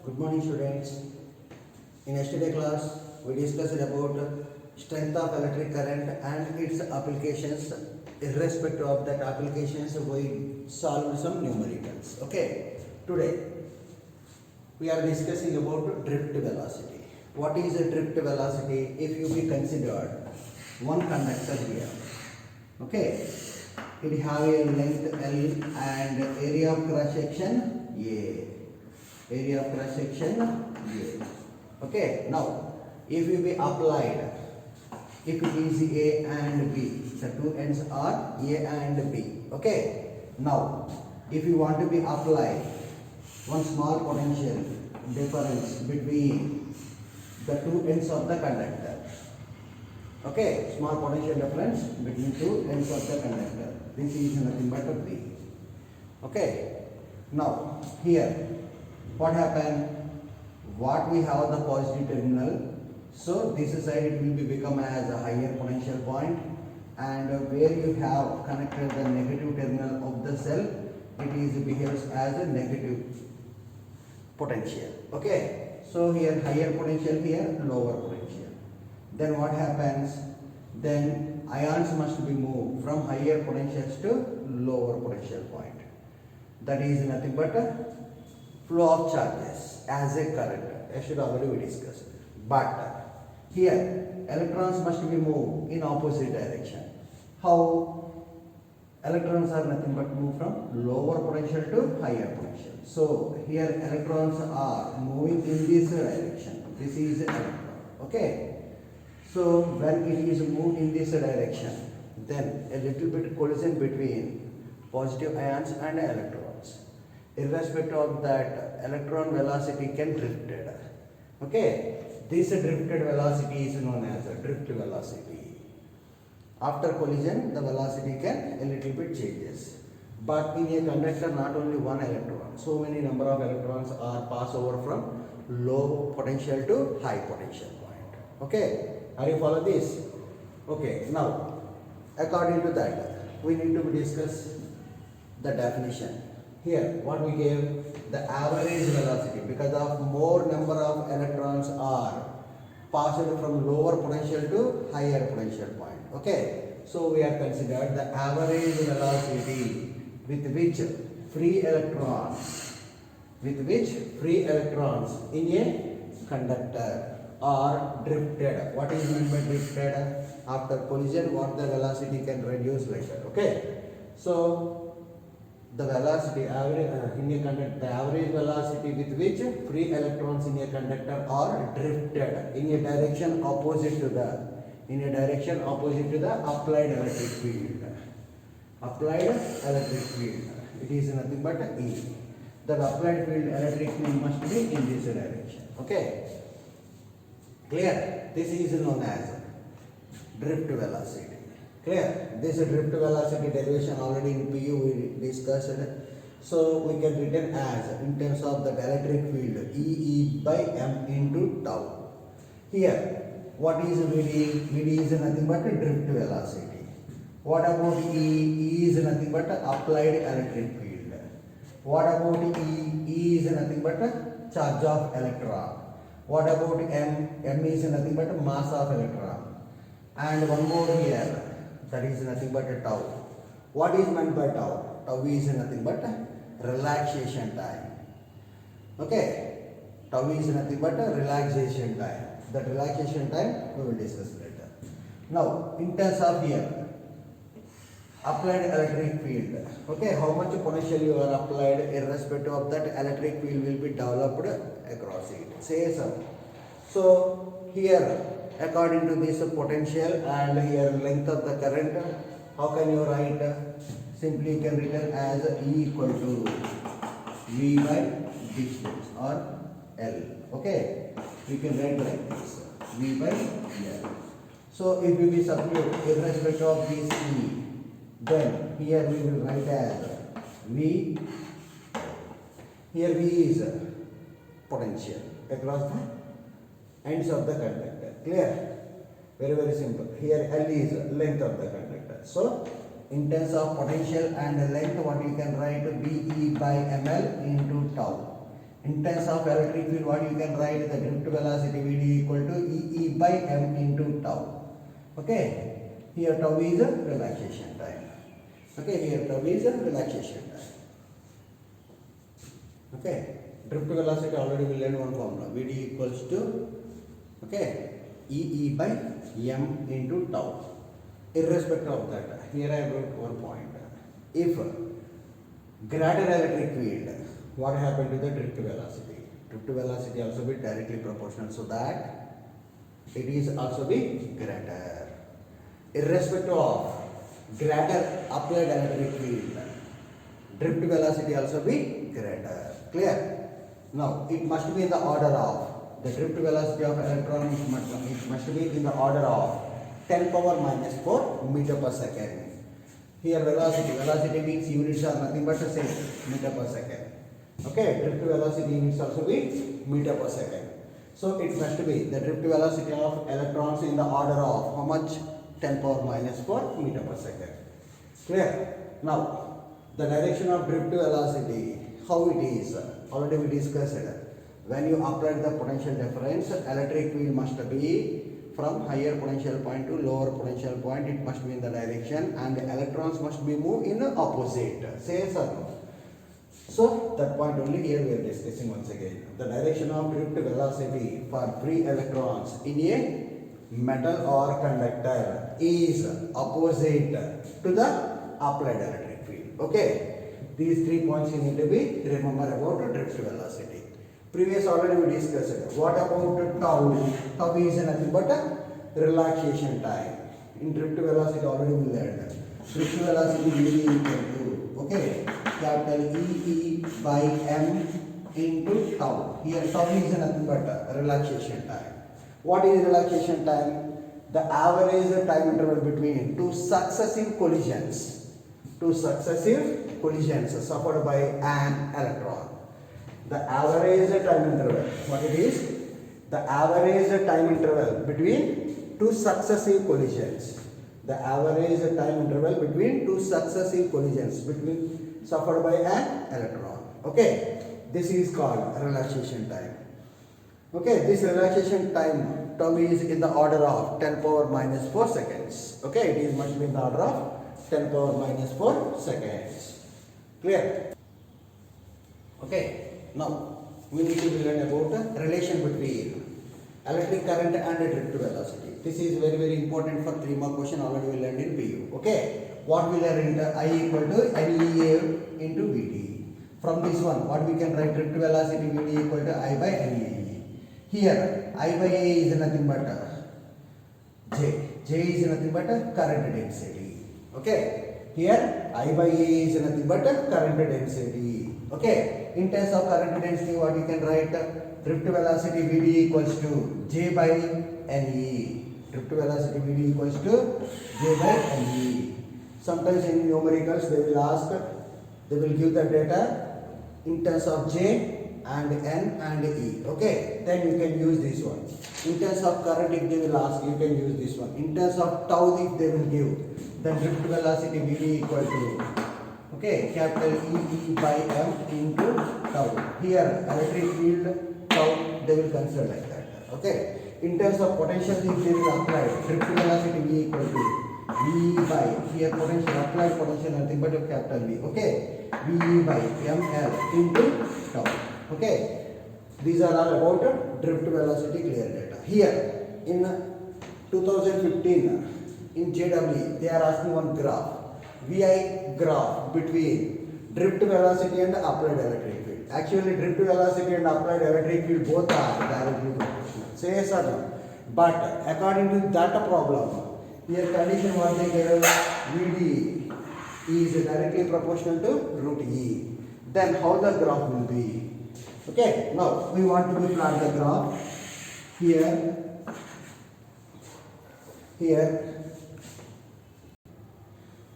Good morning, students. In yesterday class, we discussed about strength of electric current and its applications. Irrespective of that applications, we solved some numericals. Okay. Today, we are discussing about drift velocity. What is a drift velocity? If you be considered one conductor here. Okay. It have a length L and area of cross section A. Area of cross section A. Okay. Now, if you be applied, if it is A and B, the two ends are A and B. Okay. Now, if you want to be applied one small potential difference between the two ends of the conductor. Okay, small potential difference between two ends of the conductor. This is nothing but a B. Okay. Now here, what happened? What we have the positive terminal. So this side it will be become as a higher potential point, and where you have connected the negative terminal of the cell, it is behaves as a negative potential. Okay. So here higher potential, here lower potential. Then what happens? Then ions must be moved from higher potentials to lower potential point. That is nothing but a flow of charges as a current. I should already we discussed. But here electrons must be moved in opposite direction. How? Electrons are nothing but move from lower potential to higher potential. So here electrons are moving in this direction. This is electron. Okay. So when it is moved in this direction, then a little bit collision between positive ions and electrons. Irrespective of that, electron velocity can drifted. Okay, this drifted velocity is known as a drift velocity. After collision, the velocity can a little bit changes. But in a conductor, not only one electron, so many number of electrons are pass over from low potential to high potential point. Okay. Are you follow this? Okay, now according to that, we need to discuss the definition. Here, what we gave, the average velocity, because of more number of electrons are passed from lower potential to higher potential point. Okay, so we are considered the average velocity with which free electrons in a conductor are drifted. What is meant by drifted? After collision, what the velocity can reduce like that. Okay. So the velocity average in a conductor, the average velocity with which free electrons in a conductor are drifted in a direction opposite to the applied electric field. Applied electric field. It is nothing but E. The applied field electric field must be in this direction. Okay. Clear? This is known as drift velocity. Clear? This drift velocity derivation already in PU we discussed. So we can written as in terms of the electric field E by M into tau. Here, what is VD? VD is nothing but drift velocity. What about E? E is nothing but applied electric field. What about E? E is nothing but charge of electron. What about M? M is nothing but mass of electron. And one more here, that is nothing but a tau. What is meant by tau? Tau is nothing but relaxation time. Okay? Tau is nothing but a relaxation time. That relaxation time we will discuss later. Now, in terms of here, applied electric field. Okay, how much potential you are applied, irrespective of that, electric field will be developed across it. Say so. So here, according to this potential and here length of the current, how can you write? Simply you can written as E equal to V by distance or L. Okay, we can write like this, V by L. So if we substitute irrespective of this E, then here we will write as V. Here V is potential across the ends of the conductor. Clear? Very, very simple. Here L is length of the conductor. So in terms of potential and length, what you can write VE by ml into tau. In terms of electric field, what you can write, the drift velocity Vd equal to E by m into tau. Okay, here tau is a relaxation time. Okay, here tau is a relaxation time. Okay, drift velocity already we learned one formula. Vd equals to, okay, E by m into tau. Irrespective of that, here I wrote one point. If greater electric field, what happened to the drift velocity? Drift velocity also be directly proportional, so that it is also be greater. Irrespective of greater applied electric field, drift velocity also be greater. Clear? Now it must be in the order of the drift velocity of electron. It must be in the order of 10 power minus 4 meter per second. Here velocity means units are nothing but the same, meter per second. Okay, drift velocity units also be meter per second. So it must be the drift velocity of electrons in the order of how much? 10 power minus 4 meter per second. Clear? Now the direction of drift velocity, how it is, already we discussed. When you apply the potential difference, electric field must be from higher potential point to lower potential point. It must be in the direction, and the electrons must be moved in the opposite. Say yes or no? So that point only here we are discussing once again. The direction of drift velocity for free electrons in a metal or conductor is opposite to the applied electric field. Okay, these 3 points you need to be remember about drift velocity. Previous already we discussed. What about tau? Tau is nothing but a relaxation time. In drift velocity already we learned. Drift velocity Vd equal to, okay, capital E by m into tau. Here tau is nothing but a relaxation time. What is relaxation time? The average time interval between two successive collisions suffered by an electron. The average time interval, what it is? The average time interval between two successive collisions. The average time interval between two successive collisions suffered by an electron. Okay, this is called relaxation time. Okay, this relaxation time term is in the order of 10 power minus 4 seconds. Okay, it is must be in the order of 10 power minus 4 seconds. Clear? Okay. Now, we need to learn about the relation between electric current and drift velocity. This is very, very important for 3 mark question already we learned in PU. Okay, what we learned in the I equal to NEA into Vd. From this one, what we can write, drift velocity Vd equal to I by NEA. Here, I by A is nothing but J. J is nothing but current density. Okay, here I by A is nothing but current density. Okay, in terms of current density, what you can write, drift velocity Vd equals to J by Ne. Drift velocity Vd equals to J by Ne. Sometimes in numericals they will ask, they will give the data in terms of J and N and E. Okay, then you can use this one. In terms of current, if they will ask, you can use this one. In terms of tau, if they will give, then drift velocity Vd equal to, okay, capital E by m into tau. Here electric field tau they will consider like that. Okay. In terms of potential, if they will apply, drift velocity V equal to V by, here potential, applied potential nothing but capital V. Okay. V by ml into tau. Okay. These are all about drift velocity clear data. Here in 2015 in JW they are asking one graph. VI graph between drift velocity and applied electric field. Actually, drift velocity and applied electric field both are directly proportional. Say yes or no? But according to that problem, here condition what they gave, Vd is directly proportional to root E. Then how the graph will be? Okay. Now we want to plot the graph here.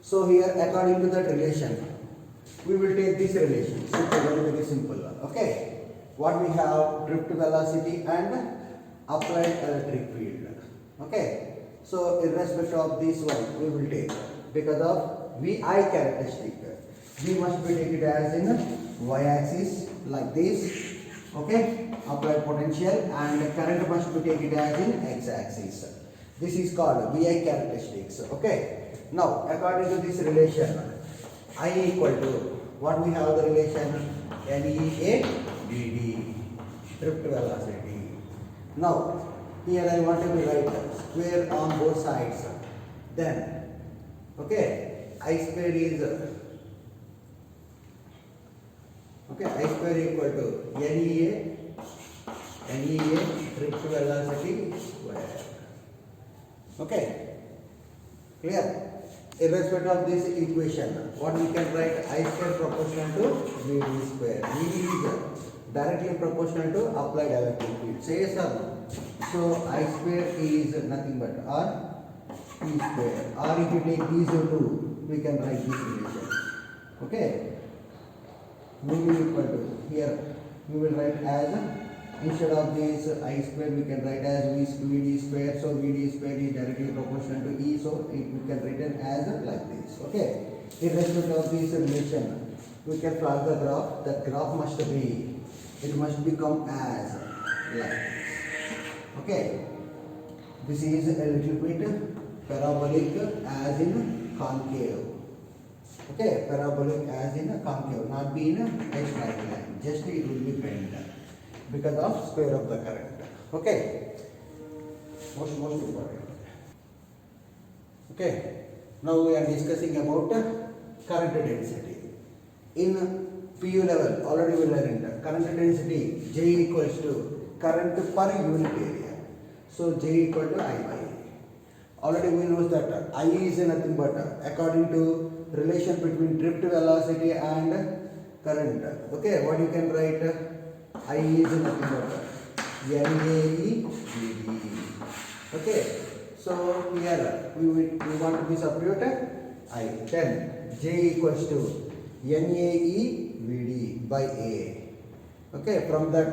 So here according to that relation, we will take this relation. Simple, very, very simple. Okay. What we have, drift velocity and applied electric field. Okay. So irrespective of this one, we will take because of Vi characteristic. We must be take it as in y-axis like this, Okay, applied potential, and current must be taken as in x-axis. This is called VI characteristics. Okay, now according to this relation, I equal to what we have the relation NEA DD, drift velocity. Now here I want to write square on both sides. Then okay, I square is okay, I square equal to NEA drift velocity square. Okay, clear? Irrespective of this equation, what we can write, I square proportional to VD square. VD is directly proportional to applied electric field. Say yes or no? So I square is nothing but R P square. Or if you take these two, we can write this relation. Okay. We will equal to, here we will write as, instead of this I square we can write as VD square. So VD square is directly proportional to E, so we can written as like this. Okay. Irrespective of this relation, we can plot the graph. That graph must be, it must become as like this. Okay. This is a little bit parabolic as in concave. Okay, parabolic as in a concave, not be in a straight line. Just it will be bent because of square of the current. Okay, most important. Okay, now we are discussing about current density. In PU level, already we learned current density J equals to current per unit area. So J equal to I by A. Already we know that I is nothing but according to relation between drift velocity and current. Okay, what you can write, I is nothing but NAE VD. Okay, so here we want to be substitute I. Then J equals to NAE VD by A. Okay, from that,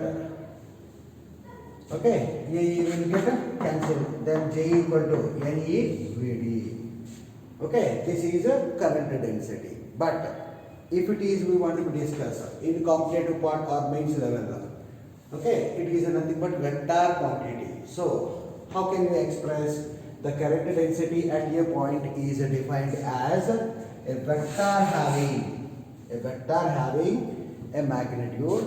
okay, A will get cancelled. Then J equal to NE VD. Okay, this is a current density. But if it is, we want to discuss in competitive part or mains level. Okay, it is nothing but vector quantity. So how can we express the current density at a point is defined as a vector having a magnitude,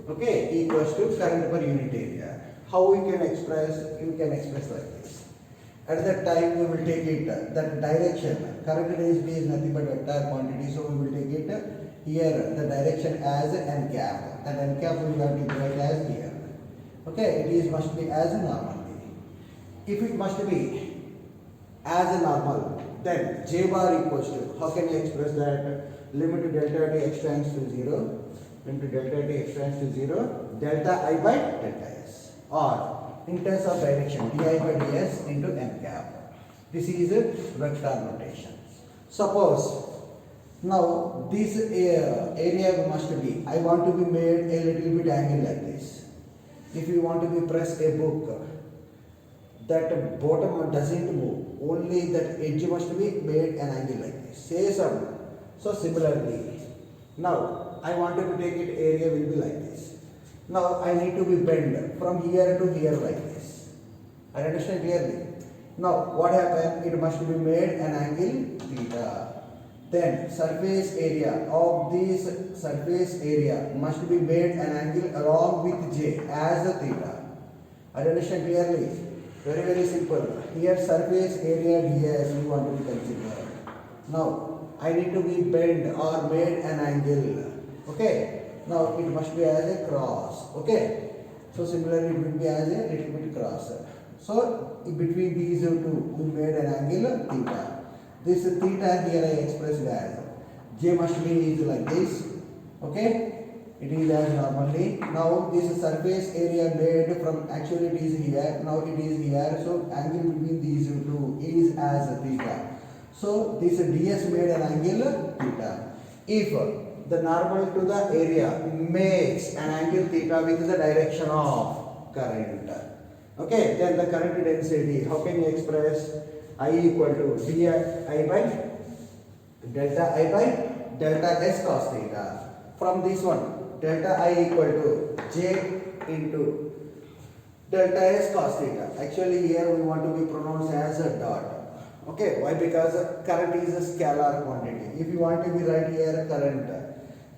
okay, equals to current per unit area. How we can express? We can express like this. At that time we will take it, that direction, current density is nothing but vector quantity, so we will take it here, the direction as n cap. That n cap we have to write as here. Okay, it is must be as a normal. If it must be as a normal, then J bar equals to, how can you express that? Limit delta t extends to 0, limit delta t extends to 0, delta I by delta S, or in terms of direction, di by ds into n cap. This is a vector notation. Suppose now this area must be, I want to be made a little bit angle like this. If you want to be press a book, that bottom doesn't move, only that edge must be made an angle like this. Say some. So similarly, now I want to take it, area will be like this. Now I need to be bent from here to here like this. I understand clearly. Now what happened? It must be made an angle theta. Then surface area of this surface area must be made an angle along with J as a theta. I understand clearly. Very simple. Here surface area ds we want to be considered. Now I need to be bent or made an angle. Okay. Now it must be as a cross. Okay. So similarly it will be as a little bit cross. So between these two we made an angle theta. This theta here I expressed as J must be is like this. Okay. It is as normally. Now this surface area made from, actually it is here. Now it is here. So angle between these two is as theta. So this ds made an angle theta. If the normal to the area makes an angle theta with the direction of current, okay, then the current density, how can you express? I equal to di by delta I by delta s cos theta. From this one, delta I equal to J into delta S cos theta. Actually here we want to be pronounced as a dot. Okay, why? Because current is a scalar quantity. If you want to be write here current,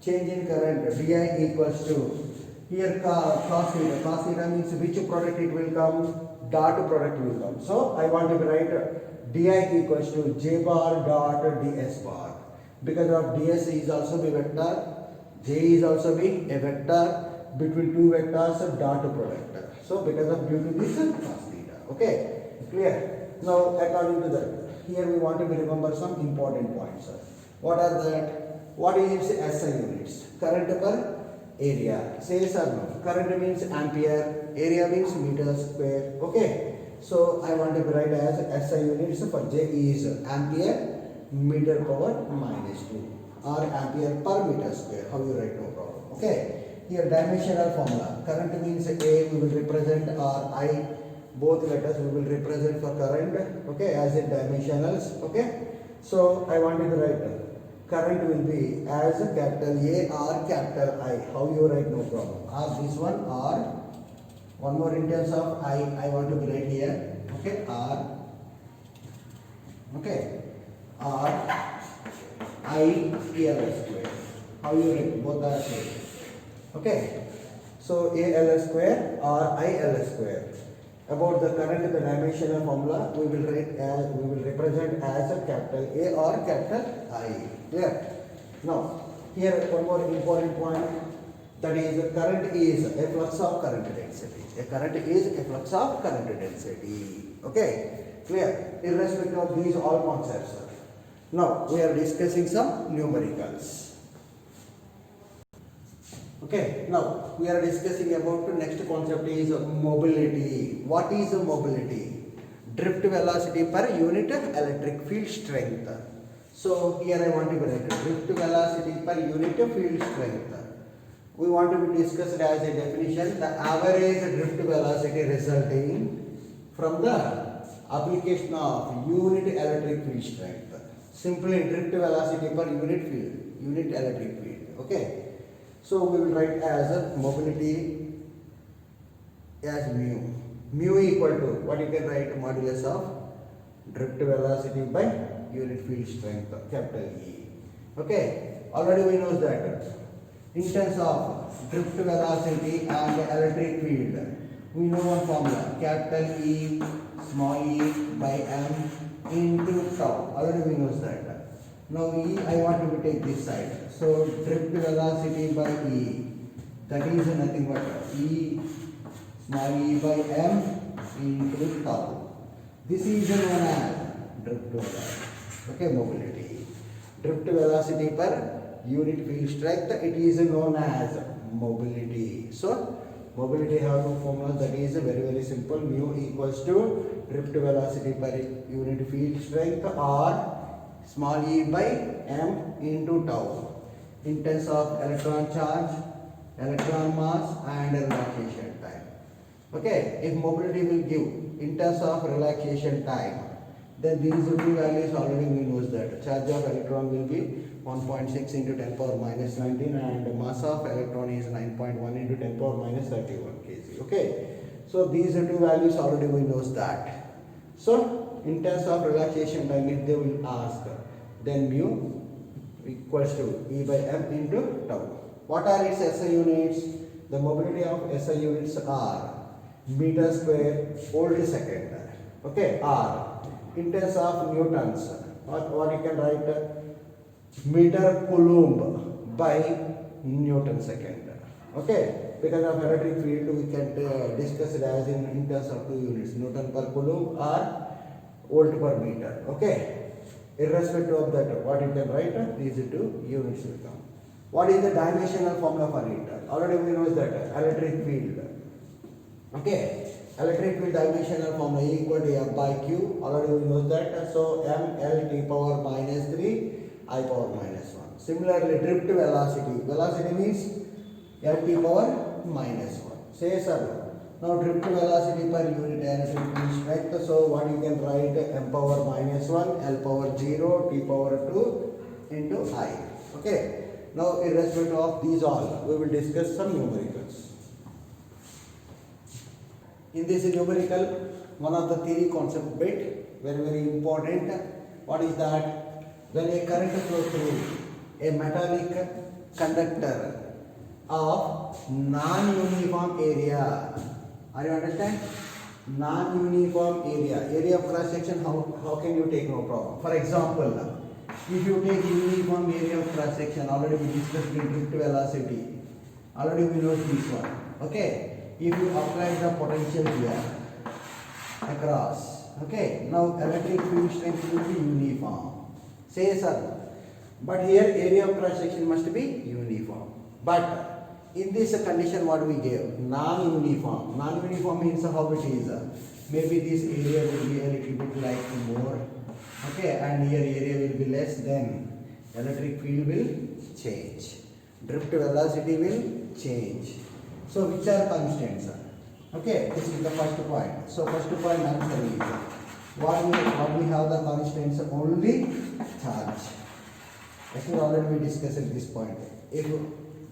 change in current di equals to here cos theta. Cos theta means which product it will come? Dot product will come. So I want to be write di equals to j bar dot ds bar. Because of ds is also be vector, j is also be a vector between two vectors dot product. So because of due to this cos theta. Okay, clear? Now according to that, here we want to be remember some important points. What are that? What is SI units? Current per area. Say yes or no? Current means ampere, area means meter square. Okay. So I want to write as SI units for J is ampere meter power minus 2 or ampere per meter square. How you write? No problem. Okay. Here dimensional formula. Current means A we will represent or I, both letters we will represent for current. Okay, as in dimensionals. Okay. So I want to write current will be as a capital A or capital I. How you write? No problem. Or this one more in terms of I want to write here. Okay, R. Okay, R I L square. How you write? Both are same. Okay, so AL square or IL square. About the current, the dimensional formula we will write as we will represent as a capital A or capital I. Clear? Now here one more important point, that is current is a flux of current density. A current is a flux of current density. Okay, clear? Irrespective of these all concepts. Now we are discussing some numericals. Okay, now we are discussing about the next concept is mobility. What is mobility? Drift velocity per unit electric field strength. So here I want to write drift velocity per unit field strength. We want to be discussed as a definition the average drift velocity resulting from the application of unit electric field strength. Simply drift velocity per unit field, unit electric field. Okay. So we will write as a mobility as mu. Mu equal to what you can write modulus of drift velocity by unit field strength, capital E. Okay, already we know that in terms of drift velocity and electric field, we know one formula, capital E small e by m into tau. Already we know that. Now E I want to take this side. So drift velocity by E, that is nothing but E small e by m into tau. This is known as drift velocity. Okay, mobility. Drift velocity per unit field strength, it is known as mobility. So mobility have no formula, that is very simple. Mu equals to drift velocity per unit field strength or small e by m into tau in terms of electron charge, electron mass and relaxation time. Okay, if mobility will give in terms of relaxation time, then these two values already we know that charge of electron will be 1.6 into 10 power minus 19 and mass of electron is 9.1 into 10 power minus 31 kg. Okay, so these two values already we know that. So in terms of relaxation time, if they will ask, then mu equals to E by m into tau. What are its SI units? The mobility of SI units are meter square volt second. Okay, R. In terms of newtons, what you can write? Meter coulomb by Newton second. Okay, because of electric field we can discuss it as in terms of two units, Newton per coulomb or volt per meter. Okay, irrespective of that, what you can write, these two units will come. What is the dimensional formula for it? Already we know that electric field. Okay, electric field dimensional formula E equal to F by Q. Already we know that. So m L T power minus 3 I power minus 1. Similarly, drift velocity. Velocity means L T power minus 1. Say sir. Now drift velocity per unit electric field strength. So what you can write, m power minus 1, L power 0, T power 2 into I. Okay. Now, irrespective of these all, we will discuss some numericals. In this numerical, one of the theory concept bit, very important. What is that? When a current flows through a metallic conductor of non-uniform area, are you understand? Non-uniform area of cross section, how can you take? No problem. For example, if you take uniform area of cross section, already we discussed the drift velocity, already we know this one. Okay, if you apply the potential here across, okay, now electric field strength will be uniform. Say sir, but here area of cross section must be uniform. But in this condition, what we gave? Non-uniform. Non-uniform means how it is. Maybe this area will be a little bit like more, okay, and here area will be less. Then electric field will change. Drift velocity will change. So which are constants? Okay, this is the first point. So first point answer is what we have the constants only charge. Actually already we discussed at this point. If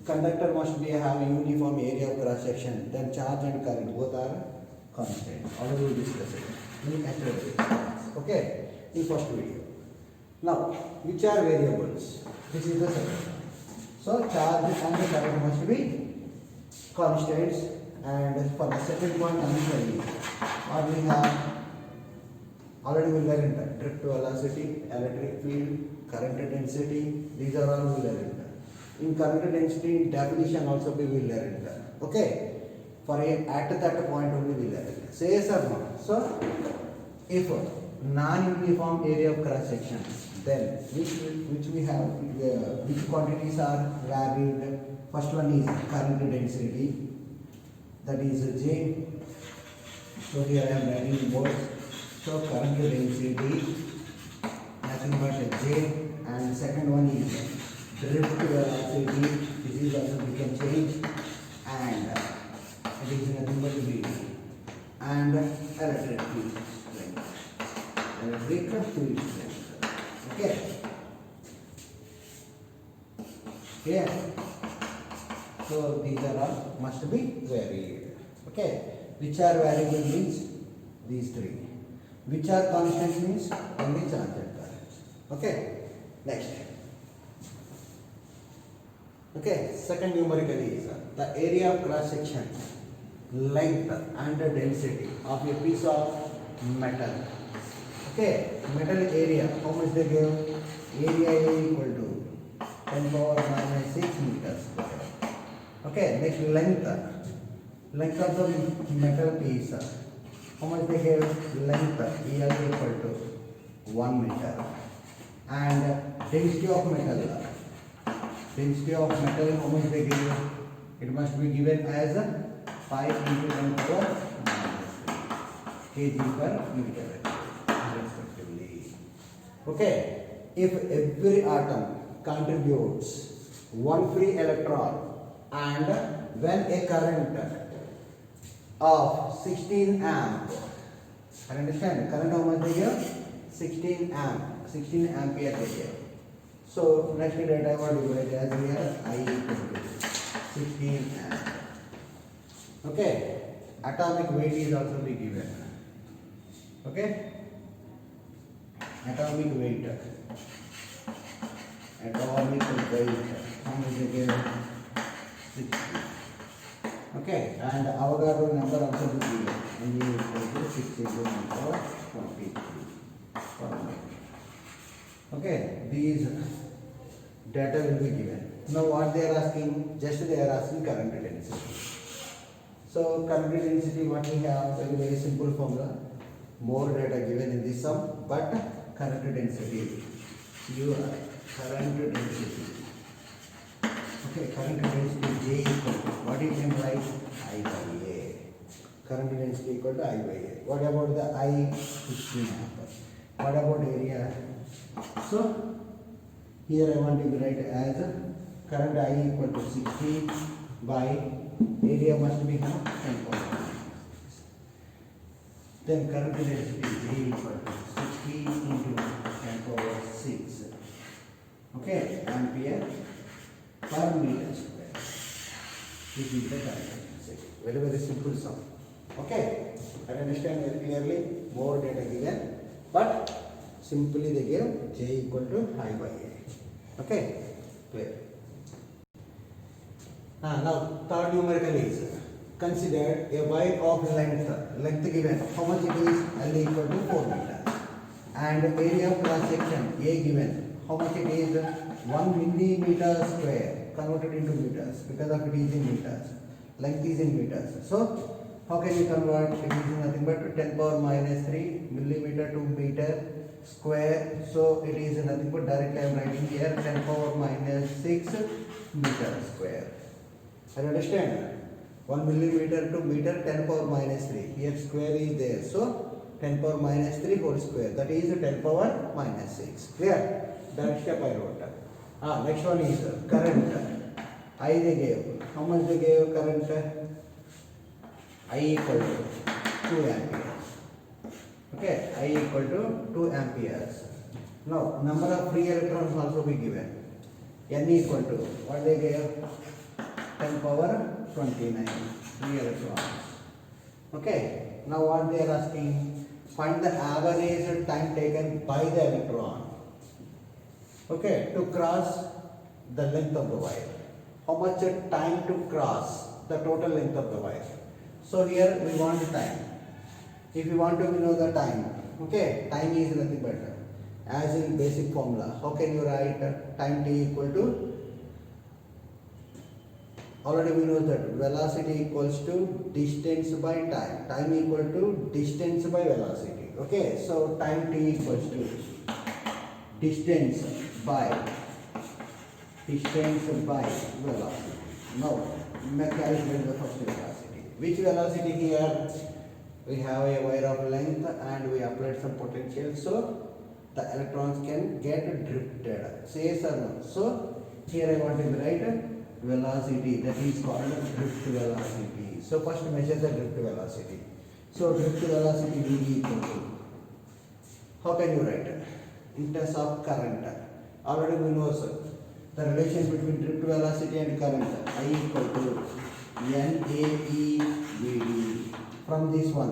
conductor must be have a uniform area of cross section, then charge and current both are constant. Already we discussed it in yesterday. Okay, in first video. Now, which are variables? This is the second one. So charge and the current must be constants, and for the second point answer is what we have already we learned: drift velocity, electric field, current density. These are all we learned. In current density definition also we will learn. Okay, for at that point only we learn. Say yes or no. So if non-uniform area of cross section, then which we have which quantities are varied. First one is current density, that is J. So here I am writing both. So current density, nothing but J, and second one is drift velocity. This is also we can change, and it is nothing but V. And electric field strength. Electric field strength. Okay. Yeah. So these are all must be varied. Okay. Which are variable means these three. Which are constant means only charge and current. Okay. Next. Okay. Second numerical is the area of cross section, length and density of a piece of metal. Okay. Metal area. How much they give? Area equal to 10 power minus 6 meters square. Okay, next length of the metal piece. How much they give? Length EL equal to 1 meter. And density of metal. Density of metal, how much they give? It must be given as 5 into 10 power minus 3 kg per meter respectively. Okay, if every atom contributes one free electron, and when a current of 16 amp, I understand current how much they give? 16 ampere they give. So next data I want to write as here I equal to 16 amp. Okay, atomic weight is also be given. Okay, atomic weight. Atomic weight. How much they give? 60. Okay, and Avogadro number also will be given. And you equal to 6 into 10 power 23 per minute. Okay, these data will be given. Now what they are asking? Just they are asking current density. So current density, what we have, very simple formula. More data given in this sum, but current density. You are current density. Okay, current density J equal to what you can write? I by A. Current density equal to I by A. What about the I 16 amp? What about area? So here I want to write as current I equal to 60 by area must be 10 power. Then current density J equal to 60 into 10 power 6. Okay, ampere per meter square. This is the calculation. Very, very simple sum. Okay, I understand very clearly. More data given, but simply they give J equal to I by A. Okay, clear. Now third numerical is consider a wire of length given. How much it is? L equal to 4 meters. And area of cross section A given. How much it is? 1 millimeter square converted into meters because of it is in meters. Length is in meters. So how can you convert? It is nothing but 10 power minus 3 millimeter to meter square. So it is nothing but directly I am writing here 10 power minus 6 meter square. I understand? 1 millimeter to meter 10 power minus 3. Here square is there. So 10 power minus 3 whole square. That is 10 power minus 6. Clear? That step I wrote. Next one is current. I they gave. How much they gave current? I equal to 2 amperes. Okay, I equal to 2 amperes. Now, number of free electrons also be given. N equal to, what they gave? 10 power 29 free electrons. Okay, now what they are asking? Find the average time taken by the electron. Okay, to cross the length of the wire. How much time to cross the total length of the wire? So here we want time. If you want to know the time, okay, time is nothing but as in basic formula. How can you write time t equal to? Already we know that velocity equals to distance by time. Time equal to distance by velocity. Okay, so time t equals to distance by velocity. Now, calculate the first velocity. Which velocity here? We have a wire of length and we applied some potential, so the electrons can get drifted. Say yes or no? So here I want to write velocity, that is called drift velocity. So first measure the drift velocity. So drift velocity will be equal to, how can you write it? In terms of current. Already we know, sir, the relation between drift velocity and current. I equal to NAEVD. From this one,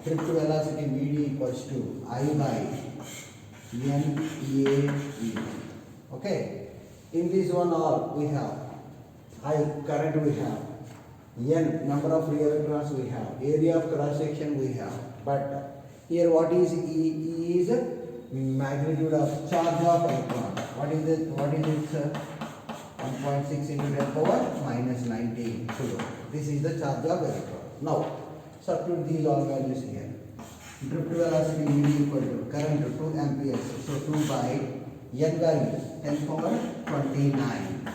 drift velocity VD equals to I by NAEVD. Okay. In this one all we have I current we have, N number of free electrons we have, area of cross section we have, but here what is E? E is magnitude of charge of electron. What is it? What is it, sir? 1.6 into 10 power minus 19 kilo. This is the charge of electron. Now substitute these all values here. Drift velocity V equal to current 2 amperes. So 2 by N value 10 power 29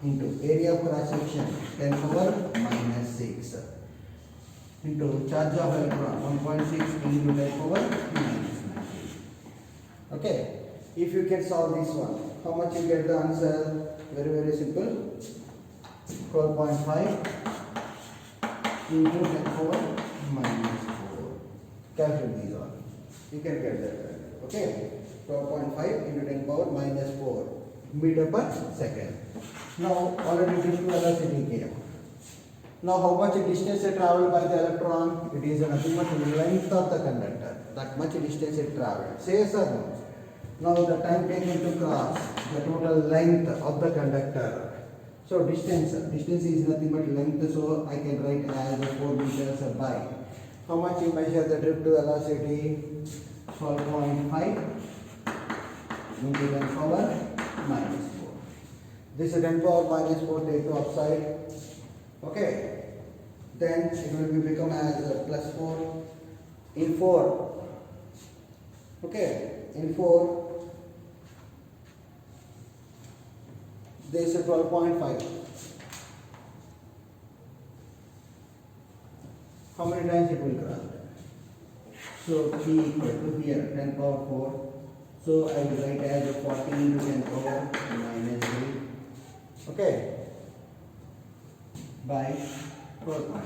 into area of cross section 10 power minus 6 into charge of electron 1.6 into 10 power minus 19. Okay, if you can solve this one, how much you get the answer? Very, very simple. 12.5 into 10 power minus 4. Calculate these all. You can get that. Okay, 12.5 into 10 power minus 4 meter per second. Now already drift velocity came. Now how much distance it travelled by the electron? It is nothing but length of the conductor. That much distance it travelled. Say yes or no? Now the time taken to cross the total length of the conductor. So distance is nothing but length. So I can write as 4 meters by. How much you measure the drift velocity? 12.5 into 10 power minus 4. This is 10 power minus 4 take to upside. Okay. Then it will become as plus 4 in 4. Okay. In 4. This is 12.5. How many times it will cross? So P equal to here 10 power 4. So I will write as 40 into 10 power minus 3. Okay. By 12.5.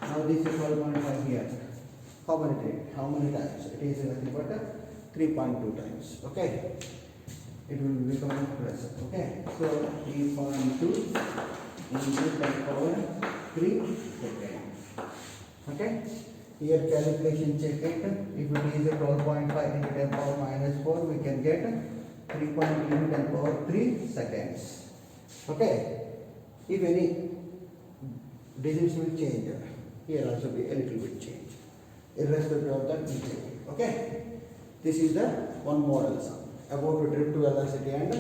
Now this is 12.5 here. How many times? It is nothing but 3.2 times. Okay. it will become plus. Okay, so 3.2 into 10 power 3 second. Okay, here calculation check it. If it is a 12.5 into 10 power minus 4, we can get 3.2 into 10 power 3 seconds. Okay, if any digits will change, here also be a little bit change, irrespective of that we change. Okay, this is the one model sum about drift velocity and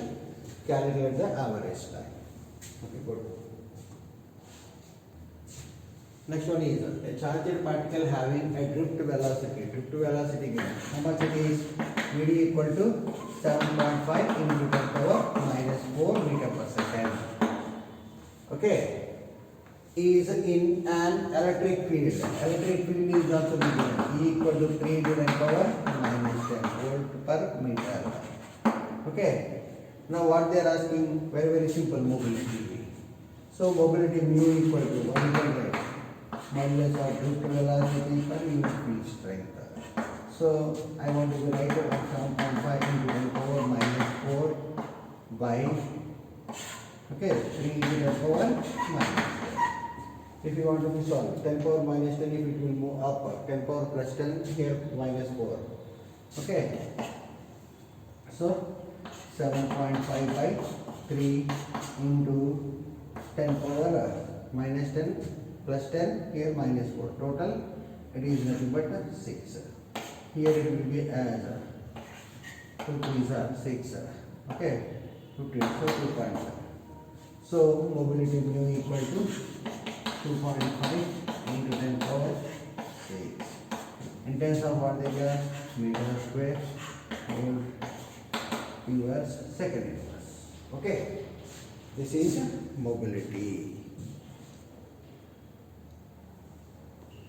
calculate the average time. Okay, good. Next one is a charged particle having a drift velocity. Drift velocity given. How much it is? Vd equal to 7.5 into 10 power minus 4 meter per second. Okay. Is in an electric field. Electric field is also given. E equal to 3 into 10 power minus 10 volt per meter. Okay. Now what they are asking? Very very simple, mobility. So mobility mu equal to 1 equal to modulus of drift velocity per unit field strength. So I want to write 7.5 into 10 power minus 4 by 3 into 10 power minus 4. If you want to be solved, 10 power minus 10, if it will move up, 10 power plus 10, here minus 4. Okay. So 7.5 by 3 into 10 power minus 10 plus 10, here minus 4. Total, it is nothing but 6. Here it will be as 2 3s are 6. Okay, 15, so 2.5. So mobility mu equal to 2.5 into 10 power 6. In terms of what they got, meter square volt inverse second inverse. Okay, this is mobility.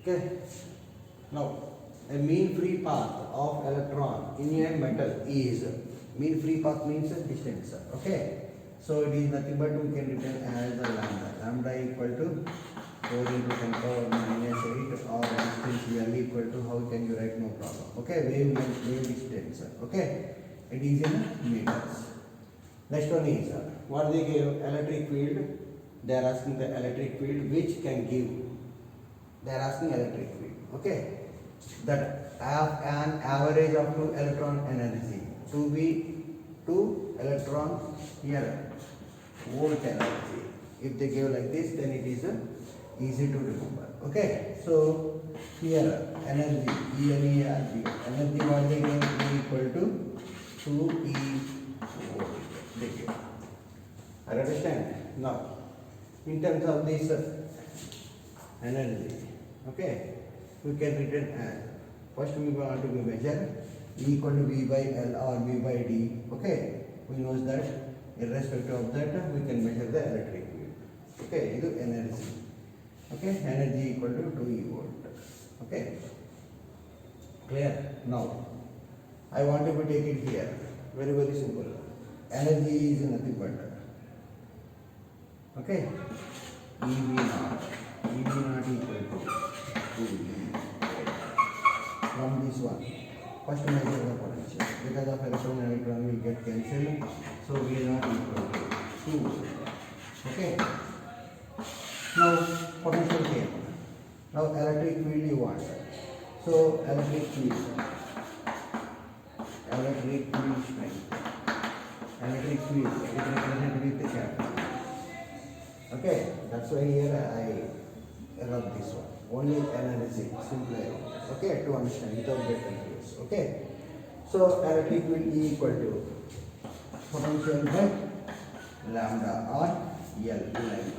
Okay, now a mean free path of electron in a metal is, mean free path means distance. Okay, so it is nothing but we can written as a lambda. Lambda equal to 4 into 10 power minus 8 or distance L equal to, how can you write, no problem. Okay, wavelength, wave distance. Okay, it is in meters. Next one is what they gave, electric field. They are asking the electric field which can give. They are asking electric field. Okay, that have an average of 2 electron energy. 2 electron here volt energy. If they give like this, then it is easy to remember. Okay, so here energy energy what they give, E equal to 2 E volt. They give. I understand. Now in terms of this energy, okay, we can written as, first we want to measure E equal to V by L or V by D. Okay, we know that irrespective of that we can measure the electric field. Okay, this is energy. Okay, energy equal to 2 E volt. Okay, clear? Now I want to take it here. Very very simple. Energy is nothing but, okay, EV naught. EV naught equal to 2E. From this one, first measure the potential. Because of electron will get cancelled, so V naught equal to 2. Okay. Now potential came. Now electric field you want. So electric field strength. Electric field it represented with the capital. Okay, that's why here I rub this one. Only energy, simply. Okay, to understand without get confused. Okay, so electric field E equal to potential by lambda or L length.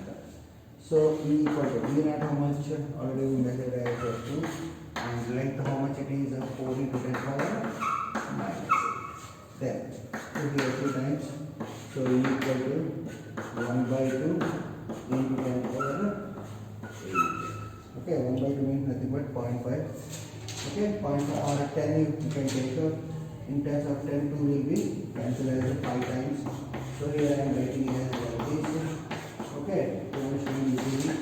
So E equal to V naught how much? Already we measured as 2, and length how much it is? 4 into 10 power minus 8. Then 2 times. So E equal to 1 by 2 into 10 power 8. Okay, 1 by 2 means nothing but 0.5. Okay, 0.5 or 10 you can take. In terms of 10, 2 will be cancelled as 5 times. So here I am writing as this. Okay, to understand easily.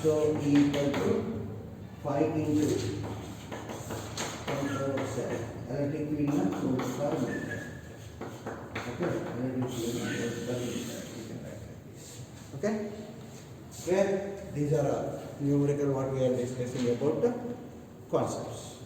So E equal to 5 into 10 power 7. Electric field na volt per meter. Okay, when it is limited, you can write like this. Okay, where these are numerical what we are discussing about the concepts.